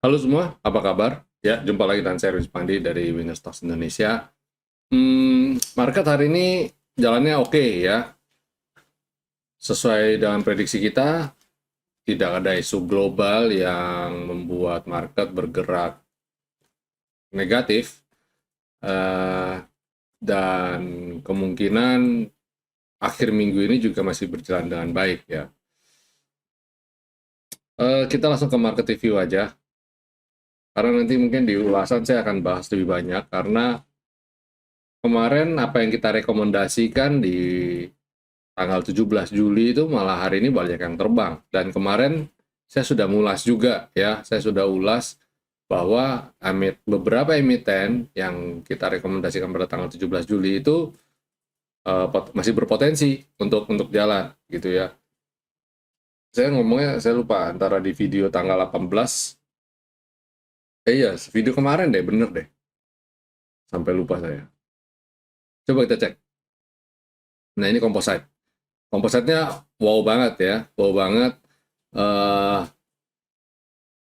Halo semua, apa kabar? Ya, jumpa lagi dengan saya Rus Pandi dari Winner Stocks Indonesia. Market hari ini jalannya oke ya, sesuai dengan prediksi kita. Tidak ada isu global yang membuat market bergerak negatif, eh, dan kemungkinan akhir minggu ini juga masih berjalan dengan baik ya. Kita langsung ke market review aja, karena nanti mungkin di ulasan saya akan bahas lebih banyak, karena kemarin apa yang kita rekomendasikan di tanggal 17 Juli itu malah hari ini banyak yang terbang. Dan kemarin saya sudah mulas juga ya, saya sudah ulas bahwa beberapa emiten yang kita rekomendasikan pada tanggal 17 Juli itu masih berpotensi untuk jalan gitu ya. Saya ngomongnya, saya lupa antara di video tanggal 18, iya, video kemarin deh, bener deh. Sampai lupa saya. Coba kita cek. Nah, ini composite. Composite-nya wow banget ya, wow banget. Eh,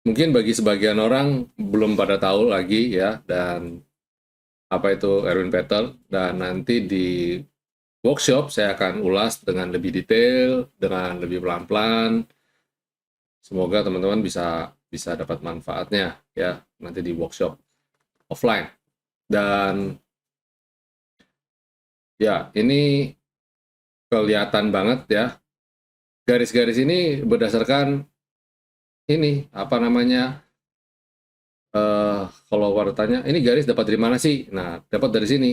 Mungkin bagi sebagian orang belum pada tahu lagi ya, dan apa itu Erwin Petel, dan nanti di workshop saya akan ulas dengan lebih detail, dengan lebih pelan-pelan. Semoga teman-teman bisa bisa dapat manfaatnya ya nanti di workshop offline. Dan ya, ini kelihatan banget ya, garis-garis ini berdasarkan ini apa namanya, kalau tanya ini garis dapat dari mana sih? Nah, dapat dari sini.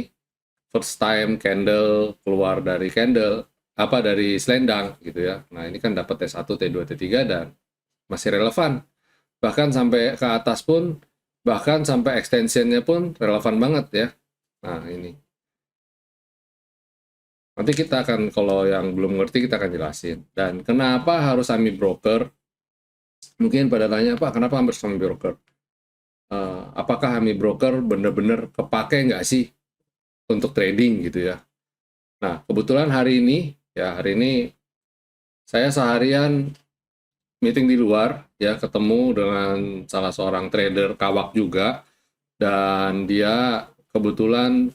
First time candle keluar dari candle, apa dari selendang gitu ya. Nah, ini kan dapat T1, T2, T3 dan masih relevan. Bahkan sampai ke atas pun, bahkan sampai extensionnya pun relevan banget ya. Nah, ini. Nanti kita akan, kalau yang belum ngerti kita akan jelasin. Dan kenapa harus AMI broker? Mungkin pada tanya, Pak, kenapa harus AMI broker? Apakah AMI broker benar-benar kepake nggak sih untuk trading gitu ya? Nah, kebetulan hari ini saya seharian meeting di luar, ya, ketemu dengan salah seorang trader kawak juga, dan dia kebetulan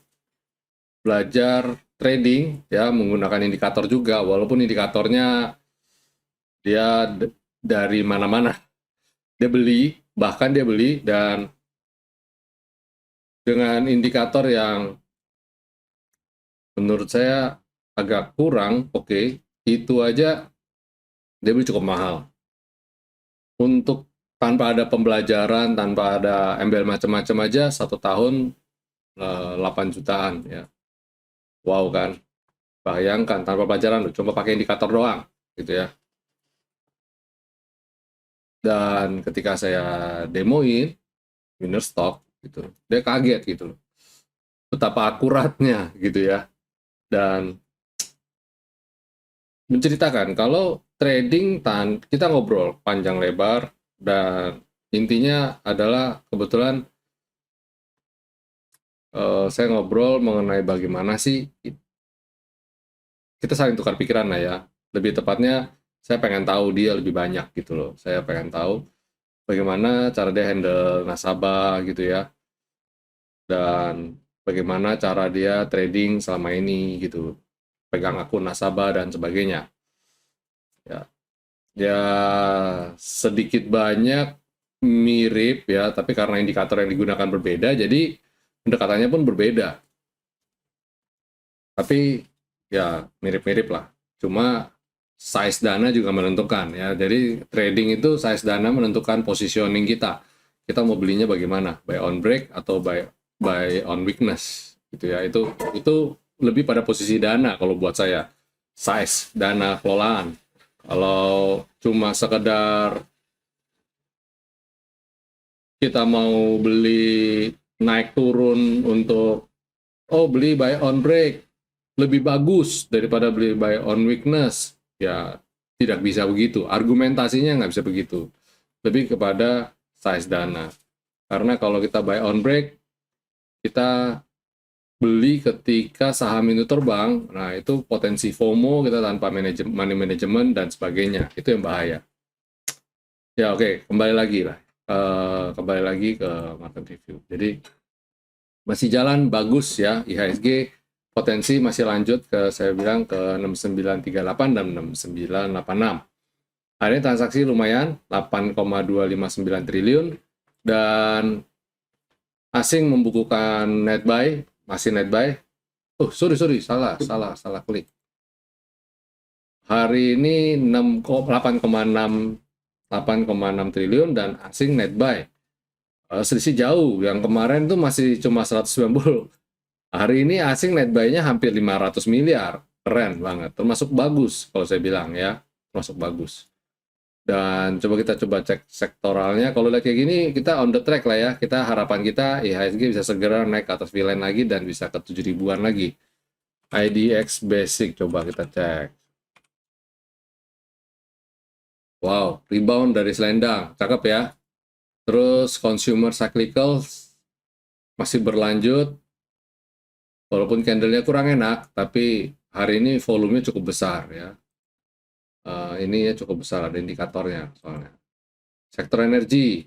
belajar trading, ya, menggunakan indikator juga, walaupun indikatornya dia dari mana-mana. Dia beli, bahkan dia beli, dan dengan indikator yang menurut saya agak kurang, oke, itu aja dia beli cukup mahal. Untuk tanpa ada pembelajaran, tanpa ada embel macam-macam aja, 1 tahun 8 jutaan ya. Wow kan, bayangkan tanpa pelajaran, cuma pakai indikator doang gitu ya. Dan ketika saya demoin winner stock gitu, dia kaget gitu loh, betapa akuratnya gitu ya. Dan menceritakan kalau trading, kita ngobrol panjang lebar, dan intinya adalah kebetulan saya ngobrol mengenai bagaimana sih kita saling tukar pikiran lah ya. Lebih tepatnya saya pengen tahu dia lebih banyak gitu loh. Saya pengen tahu bagaimana cara dia handle nasabah gitu ya, dan bagaimana cara dia trading selama ini gitu, pegang akun nasabah dan sebagainya. Ya, ya sedikit banyak mirip ya, tapi karena indikator yang digunakan berbeda, jadi pendekatannya pun berbeda. Tapi ya mirip-mirip lah. Cuma size dana juga menentukan ya. Jadi trading itu size dana menentukan positioning kita. Kita mau belinya bagaimana? Buy on break atau buy on weakness gitu ya. Itu lebih pada posisi dana kalau buat saya. Size dana kelolaan. Kalau cuma sekedar kita mau beli naik turun untuk beli buy on break lebih bagus daripada beli buy on weakness, ya tidak bisa begitu. Argumentasinya nggak bisa begitu. Lebih kepada size dana. Karena kalau kita buy on break, kita beli ketika saham itu terbang, nah itu potensi FOMO kita tanpa money management dan sebagainya. Itu yang bahaya. Ya oke, kembali lagi lah. kembali lagi ke market review. Jadi masih jalan bagus ya, IHSG potensi masih lanjut ke, saya bilang, ke 6938 dan 6986. Hari ini transaksi lumayan, 8,259 triliun, dan asing membukukan net buy, masih net buy. Sorry, salah klik. Hari ini 8,6 triliun dan asing net buy. Selisih jauh, yang kemarin tuh masih cuma 190. Hari ini asing net buy-nya hampir 500 miliar. Keren banget, termasuk bagus kalau saya bilang ya, termasuk bagus. Dan kita coba cek sektoralnya. Kalau lihat kayak gini, kita on the track lah ya. Harapan kita IHSG bisa segera naik ke atas V-line lagi dan bisa ke 7 ribuan lagi. IDX Basic coba kita cek. Wow, rebound dari selendang, cakep ya. Terus consumer cyclical masih berlanjut. Walaupun candle-nya kurang enak, tapi hari ini volumenya cukup besar ya. Ini ya cukup besar, ada indikatornya soalnya. Sektor energi,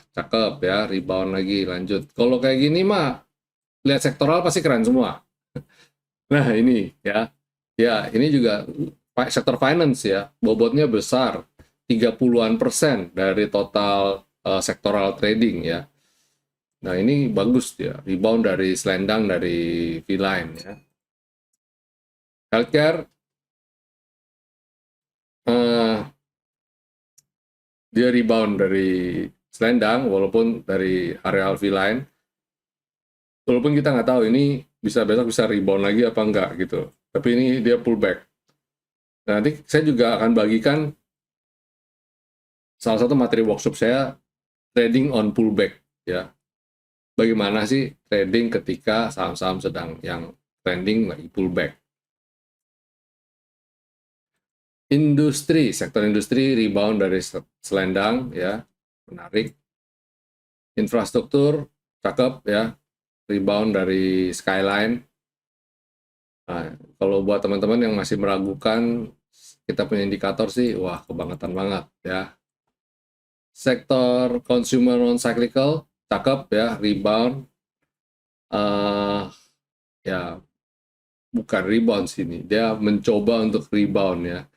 cakep ya, rebound lagi, lanjut. Kalau kayak gini mah, lihat sektoral pasti keren semua. Nah ini ya, ini juga sektor finance ya, bobotnya besar, 30-an% dari total sektoral trading ya. Nah ini bagus ya, rebound dari selendang dari V-line ya. Healthcare, dia rebound dari selendang walaupun dari area V-line. Walaupun kita nggak tahu ini besok bisa rebound lagi apa enggak gitu. Tapi ini dia pullback. Nah, nanti saya juga akan bagikan salah satu materi workshop saya, trading on pullback ya. Bagaimana sih trading ketika saham-saham sedang yang trending lagi pullback. Industri, sektor industri rebound dari selendang ya, menarik. Infrastruktur cakep ya, rebound dari Skyline. Nah, kalau buat teman-teman yang masih meragukan, kita punya indikator sih, wah kebangetan banget ya. Sektor consumer non-cyclical, cakep ya, rebound. Ya, bukan rebound sini, dia mencoba untuk rebound ya.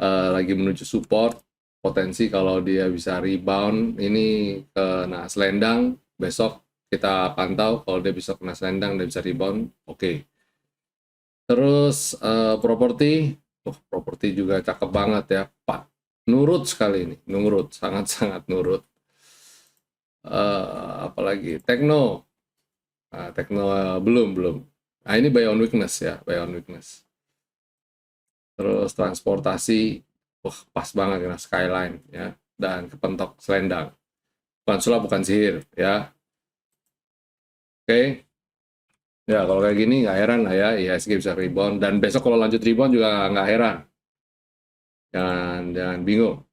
Lagi menuju support, potensi kalau dia bisa rebound, ini kena selendang, besok kita pantau, kalau dia bisa kena selendang, dia bisa rebound, oke. Terus properti juga cakep banget ya, Pak. Nurut sekali ini, sangat-sangat nurut. Apalagi tekno, belum. Nah ini buy on weakness ya, buy on weakness. Terus transportasi, pas banget ya, Skyline ya, dan kepentok selendang. Bukan sulap, bukan sihir ya. Oke. Ya kalau kayak gini nggak heran lah ya, IHSG bisa rebound, dan besok kalau lanjut rebound juga nggak heran. Jangan bingung.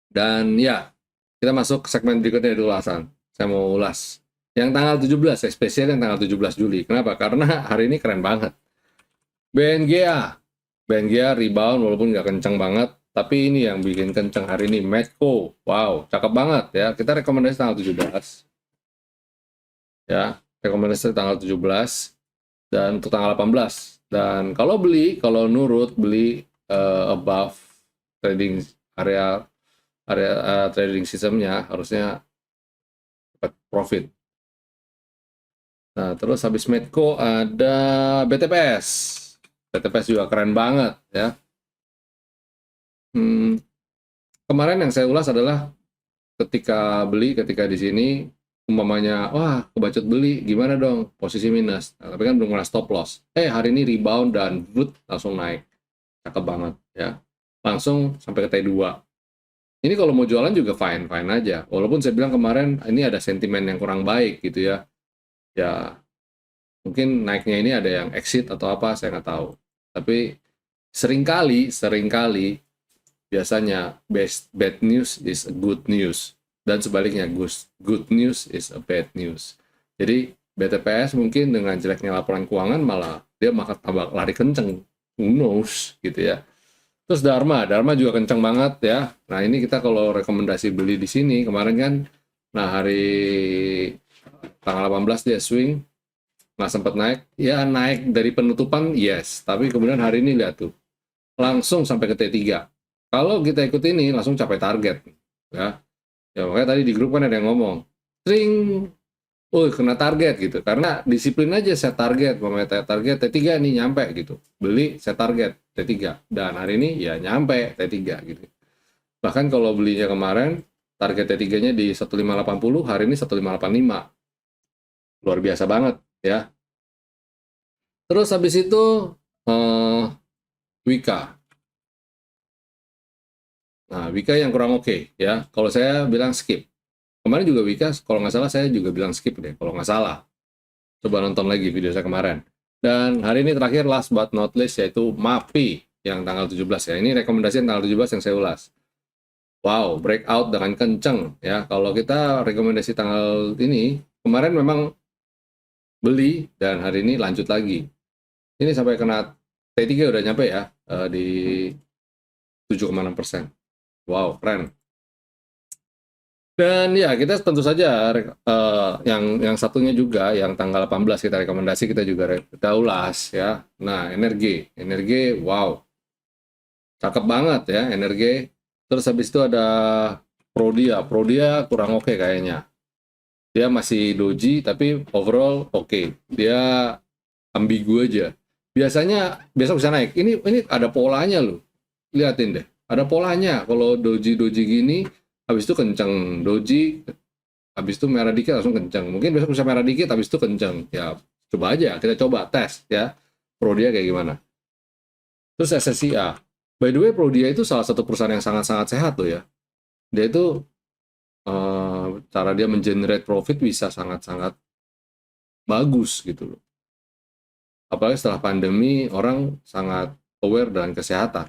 Dan ya, kita masuk ke segmen berikutnya dulu, Hasan. Saya mau ulas yang tanggal 17, spesial yang tanggal 17 Juli. Kenapa? Karena hari ini keren banget. BNGA rebound walaupun nggak kenceng banget, tapi ini yang bikin kenceng hari ini, Medco. Wow, cakep banget ya. Kita rekomendasi tanggal 17. Ya, rekomendasi tanggal 17 dan untuk tanggal 18. Dan kalau nurut beli above trading area trading sistemnya, harusnya dapat profit. Nah, terus habis Medco ada BTPS. BTPS juga keren banget ya. Kemarin yang saya ulas adalah ketika di sini, umpamanya, wah kebacut beli, gimana dong, posisi minus. Nah, tapi kan belum kena stop loss. Hari ini rebound dan langsung naik. Cakep banget ya. Langsung sampai ke T2. Ini kalau mau jualan juga fine aja. Walaupun saya bilang kemarin ini ada sentimen yang kurang baik gitu ya. Ya, mungkin naiknya ini ada yang exit atau apa, saya nggak tahu. Tapi seringkali biasanya bad news is a good news, dan sebaliknya good news is a bad news. Jadi BTPS mungkin dengan jeleknya laporan keuangan malah dia tambah lari kenceng, who knows gitu ya. Terus Dharma juga kenceng banget ya. Nah ini kita kalau rekomendasi beli di sini, kemarin kan Nah, hari tanggal 18 dia swing, nggak sempat naik. Ya, naik dari penutupan, yes. Tapi kemudian hari ini lihat tuh, langsung sampai ke T3. Kalau kita ikut ini, langsung capai target. Ya, ya makanya tadi di grup kan ada yang ngomong, string, oh kena target gitu. Karena disiplin aja set target, pemain target T3 nih nyampe gitu. Beli set target T3. Dan hari ini ya nyampe T3 gitu. Bahkan kalau belinya kemarin, target T3-nya di 1580, hari ini 1585. Luar biasa banget ya. Terus habis itu Wika. Nah, Wika yang kurang oke ya. Kalau saya bilang skip. Kemarin juga Wika, kalau nggak salah saya juga bilang skip deh, kalau nggak salah. Coba nonton lagi video saya kemarin. Dan hari ini terakhir last but not least yaitu MAPI yang tanggal 17 ya. Ini rekomendasi yang tanggal 17 yang saya ulas. Wow, breakout dengan kenceng ya. Kalau kita rekomendasi tanggal ini, kemarin memang beli dan hari ini lanjut lagi. Ini sampai kena T3 udah nyampe ya di 7,6%. Wow, keren. Dan ya kita tentu saja yang satunya juga yang tanggal 18 kita rekomendasi kita juga kita ulas ya. Nah, energi wow. Cakep banget ya energi. Terus habis itu ada Prodia kurang oke kayaknya. Dia masih doji tapi overall oke. Dia ambigu aja. Biasa bisa naik. Ini ada polanya loh. Liatin deh. Ada polanya. Kalau doji gini habis itu kenceng. Doji habis itu merah dikit langsung kenceng. Mungkin besok bisa merah dikit habis itu kenceng. Ya, coba aja. Kita coba tes ya. Prodia kayak gimana. Terus SSIA. By the way, Prodia itu salah satu perusahaan yang sangat-sangat sehat loh ya. Dia itu cara dia mengenerate profit bisa sangat-sangat bagus gitu loh. Apalagi setelah pandemi, orang sangat aware dengan kesehatan.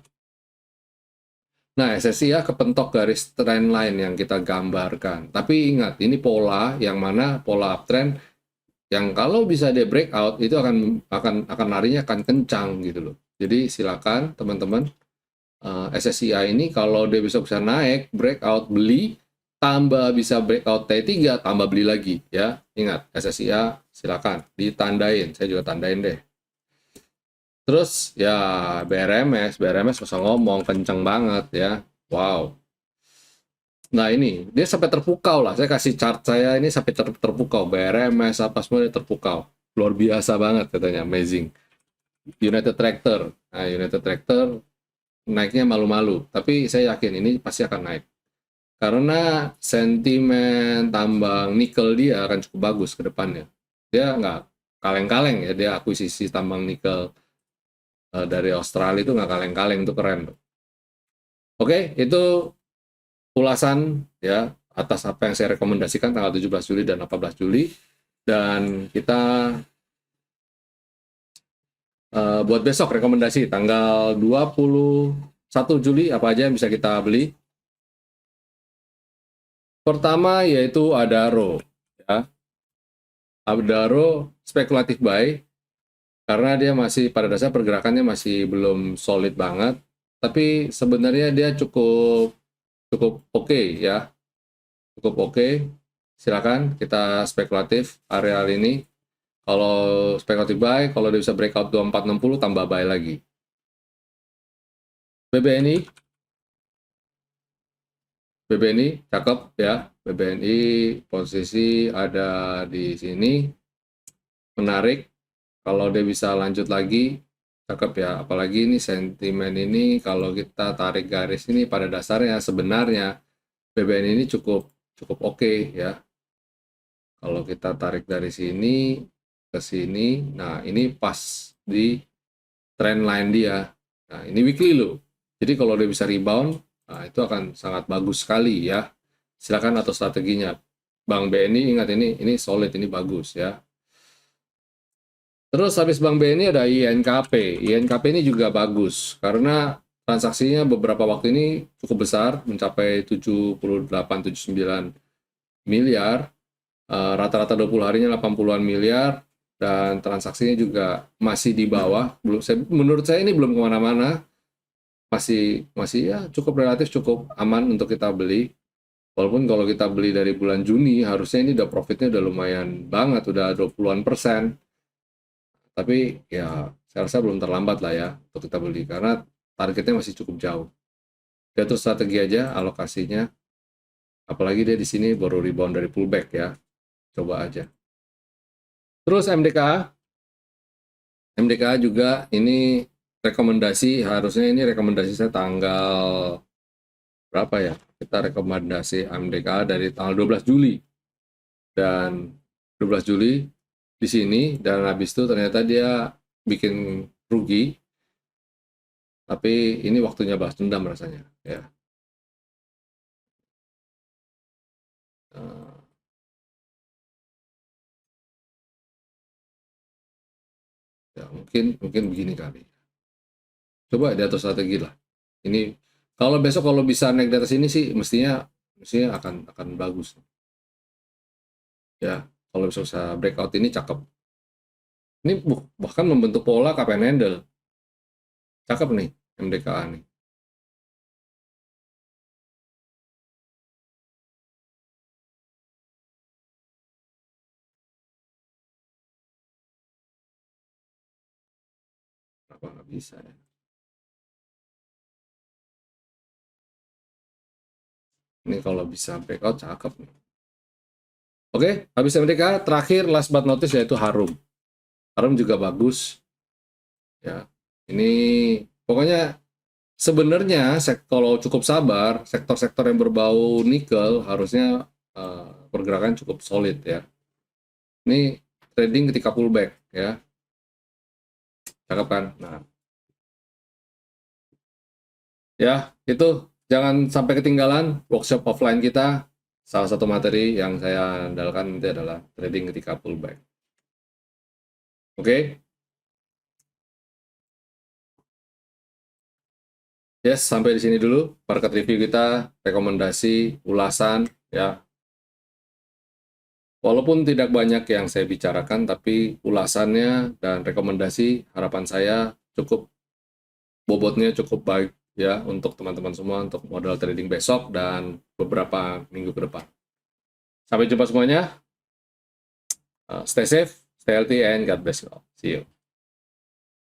Nah, SSIA kepentok garis trend line yang kita gambarkan. Tapi ingat, ini pola yang mana pola uptrend yang kalau bisa dia breakout itu akan larinya akan kencang gitu loh. Jadi silakan teman-teman SSIA ini kalau dia bisa naik, breakout beli, tambah bisa breakout T3, tambah beli lagi ya. Ingat, SSIA silakan ditandain. Saya juga tandain deh. Terus ya BRMS masa ngomong kenceng banget ya. Wow. Nah ini dia sampai terpukau lah. Saya kasih chart saya ini sampai terpukau. BRMS apa semua dia terpukau. Luar biasa banget katanya, amazing. United Tractor. Nah, United Tractor naiknya malu-malu. Tapi saya yakin ini pasti akan naik. Karena sentimen tambang nikel dia akan cukup bagus ke depannya. Dia nggak kaleng-kaleng ya. Dia akuisisi tambang nikel dari Australia itu nggak kaleng-kaleng, itu keren. Oke, itu ulasan ya atas apa yang saya rekomendasikan tanggal 17 Juli dan 18 Juli. Dan kita buat besok rekomendasi tanggal 21 Juli apa aja yang bisa kita beli. Pertama yaitu Adaro ya. Adaro spekulatif buy karena dia masih pada dasar pergerakannya masih belum solid banget, tapi sebenarnya dia cukup oke ya, cukup oke. Silakan kita spekulatif areal ini. Kalau spekulatif buy, kalau dia bisa breakout 2460 tambah buy lagi. BBNI cakep ya. BBNI posisi ada di sini, menarik. Kalau dia bisa lanjut lagi, cakep ya. Apalagi ini sentimen ini kalau kita tarik garis ini pada dasarnya sebenarnya BBNI ini cukup oke ya. Kalau kita tarik dari sini ke sini, nah ini pas di trend line dia. Nah ini weekly loh. Jadi kalau dia bisa rebound, nah itu akan sangat bagus sekali ya. Silakan atur strateginya. Bank BNI ingat ini solid, ini bagus ya. Terus habis Bank BNI ada INKP. INKP ini juga bagus karena transaksinya beberapa waktu ini cukup besar, mencapai 78-79 miliar. Rata-rata 20 harinya 80-an miliar, dan transaksinya juga masih di bawah. Menurut saya ini belum kemana-mana. Masih ya cukup relatif, cukup aman untuk kita beli. Walaupun kalau kita beli dari bulan Juni, harusnya ini udah profitnya udah lumayan banget, udah 20-an%. Tapi ya, saya rasa belum terlambat lah ya untuk kita beli, karena targetnya masih cukup jauh. Diatur strategi aja alokasinya, apalagi dia di sini baru rebound dari pullback ya. Coba aja. Terus MDKA juga ini rekomendasi, harusnya ini rekomendasi saya tanggal berapa ya? Kita rekomendasi MDKA dari tanggal 12 Juli. Dan 12 Juli di sini, dan habis itu ternyata dia bikin rugi, tapi ini waktunya balas dendam rasanya ya. Eh, ya mungkin begini kali. Coba diatur strategi lah. Ini kalau besok kalau bisa naik di atas ini sih mestinya akan bagus. Ya, kalau bisa breakout ini cakep. Ini bahkan membentuk pola cup and handle. Cakep nih MDKA nih. Kenapa nggak bisa ya? Ini kalau bisa breakout cakep nih. Oke, habis MDKA terakhir last but not least yaitu Harum. Harum juga bagus. Ya, ini pokoknya sebenarnya kalau cukup sabar, sektor-sektor yang berbau nikel harusnya pergerakan cukup solid ya. Ini trading ketika pullback ya, cakep kan? Nah, ya itu jangan sampai ketinggalan workshop offline kita. Salah satu materi yang saya andalkan nanti adalah trading ketika pullback. Oke? Yes, sampai di sini dulu market review kita, rekomendasi, ulasan ya. Walaupun tidak banyak yang saya bicarakan, tapi ulasannya dan rekomendasi harapan saya cukup, bobotnya cukup baik ya untuk teman-teman semua untuk modal trading besok dan beberapa minggu ke depan. Sampai jumpa semuanya. Stay safe, stay healthy, and God bless you all. See you.